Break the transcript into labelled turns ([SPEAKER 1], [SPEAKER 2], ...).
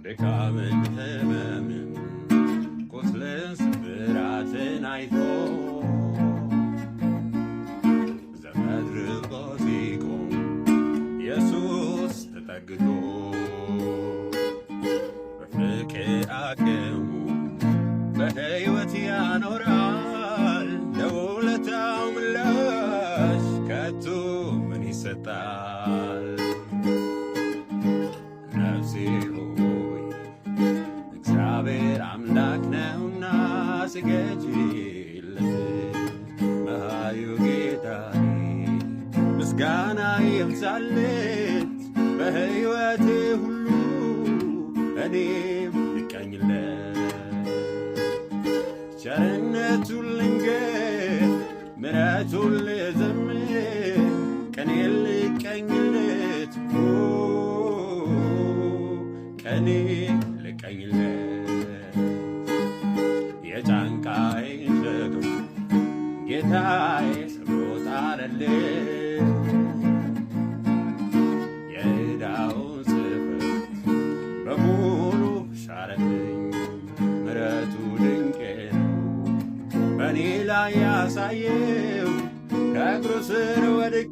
[SPEAKER 1] ድካምን ህመምን ቁስልን ስብራትን አይቶ ዘመድ ርቆ ሲቆም ኢየሱስ ተጠግቶ በፍቅር አቅሙ በሕይወት ያኖራል። ለውለታው ምላሽ ከቶ ምን ይሰጣል? ነፍሴ ሆይ እግዚአብሔር አምላክ ነውና ስገጂለት። መሐሪው ጌታዬ ምስጋና ይብዛለት። በሕይወቴ ሁሉ እኔም ልቀኝለት። ቸርነቱን ልንገር ምሕረቱን ልዘምር ቀኔ ልቀኝለት ቀኔ ልቀኝለት። የጫንቃዬን ሸክም ጌታዬ ሰብሮ ጣለልኝ። የዕዳውን ጽሕፈት በሙሉ ሻረልኝ። ምሕረቱ ድንቅ ነው በእኔ ላይ ያሳየው ከእግሩ ስር ወድቄ